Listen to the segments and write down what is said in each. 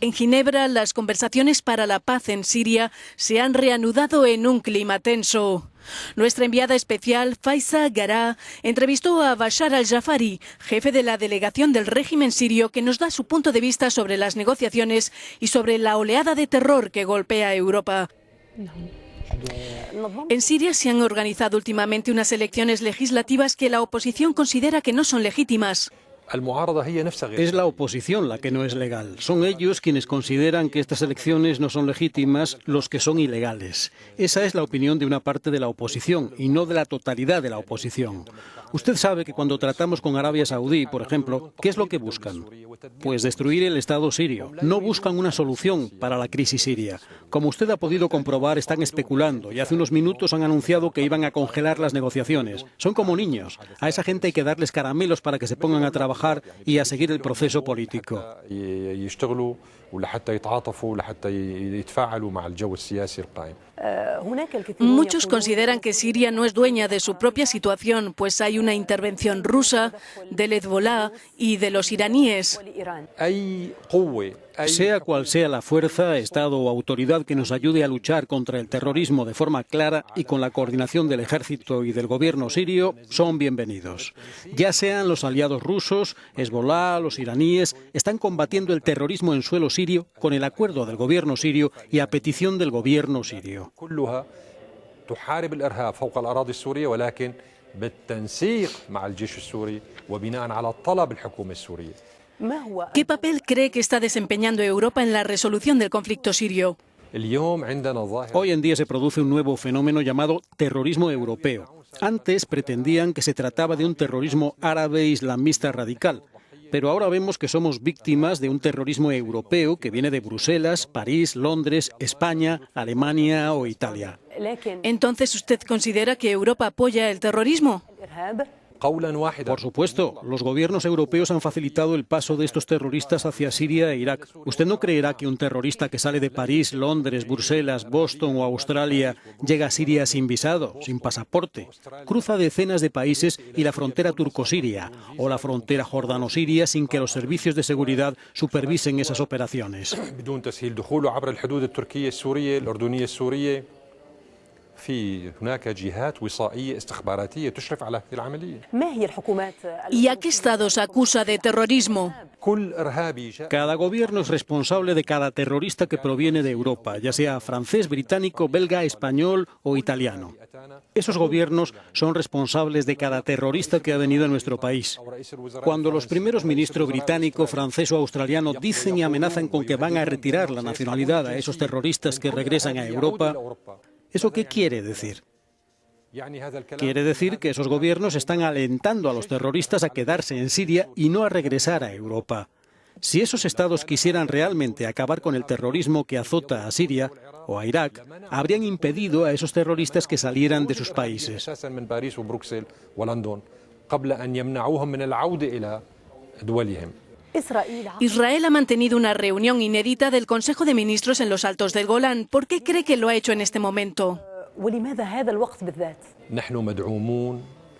En Ginebra, las conversaciones para la paz en Siria se han reanudado en un clima tenso. Nuestra enviada especial, Faiza Gará, entrevistó a Bashar al-Jafari, jefe de la delegación del régimen sirio, que nos da su punto de vista sobre las negociaciones y sobre la oleada de terror que golpea a Europa. En Siria se han organizado últimamente unas elecciones legislativas que la oposición considera que no son legítimas. Es la oposición la que no es legal. Son ellos quienes consideran que estas elecciones no son legítimas, los que son ilegales. Esa es la opinión de una parte de la oposición y no de la totalidad de la oposición. Usted sabe que cuando tratamos con Arabia Saudí, por ejemplo, ¿qué es lo que buscan? Pues destruir el Estado sirio. No buscan una solución para la crisis siria. Como usted ha podido comprobar, están especulando y hace unos minutos han anunciado que iban a congelar las negociaciones. Son como niños. A esa gente hay que darles caramelos para que se pongan a trabajar y a seguir el proceso político. Muchos consideran que Siria no es dueña de su propia situación, pues hay una intervención rusa, del Hezbolá y de los iraníes. Sea cual sea la fuerza, Estado o autoridad que nos ayude a luchar contra el terrorismo de forma clara y con la coordinación del ejército y del gobierno sirio, son bienvenidos. Ya sean los aliados rusos, Hezbolá, los iraníes, están combatiendo el terrorismo en suelo sirio con el acuerdo del gobierno sirio y a petición del gobierno sirio. ¿Qué papel cree que está desempeñando Europa en la resolución del conflicto sirio? Hoy en día se produce un nuevo fenómeno llamado terrorismo europeo. Antes pretendían que se trataba de un terrorismo árabe islamista radical, pero ahora vemos que somos víctimas de un terrorismo europeo que viene de Bruselas, París, Londres, España, Alemania o Italia. Entonces, ¿usted considera que Europa apoya el terrorismo? Por supuesto, los gobiernos europeos han facilitado el paso de estos terroristas hacia Siria e Irak. ¿Usted no creerá que un terrorista que sale de París, Londres, Bruselas, Boston o Australia llega a Siria sin visado, sin pasaporte? Cruza decenas de países y la frontera turco-siria o la frontera jordano-siria sin que los servicios de seguridad supervisen esas operaciones. ¿Y a qué estados acusa de terrorismo? Cada gobierno es responsable de cada terrorista que proviene de Europa, ya sea francés, británico, belga, español o italiano. Esos gobiernos son responsables de cada terrorista que ha venido a nuestro país. Cuando los primeros ministros británico, francés o australiano dicen y amenazan con que van a retirar la nacionalidad a esos terroristas que regresan a Europa, ¿eso qué quiere decir? Quiere decir que esos gobiernos están alentando a los terroristas a quedarse en Siria y no a regresar a Europa. Si esos estados quisieran realmente acabar con el terrorismo que azota a Siria o a Irak, habrían impedido a esos terroristas que salieran de sus países. Israel ha mantenido una reunión inédita del Consejo de Ministros en los Altos del Golán. ¿Por qué cree que lo ha hecho en este momento?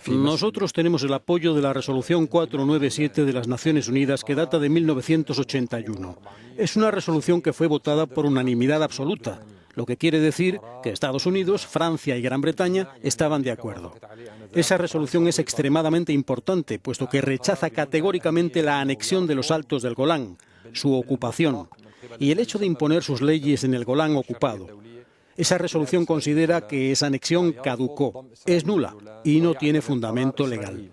Nosotros tenemos el apoyo de la Resolución 497 de las Naciones Unidas que data de 1981. Es una resolución que fue votada por unanimidad absoluta, lo que quiere decir que Estados Unidos, Francia y Gran Bretaña estaban de acuerdo. Esa resolución es extremadamente importante, puesto que rechaza categóricamente la anexión de los Altos del Golán, su ocupación, y el hecho de imponer sus leyes en el Golán ocupado. Esa resolución considera que esa anexión caducó, es nula y no tiene fundamento legal.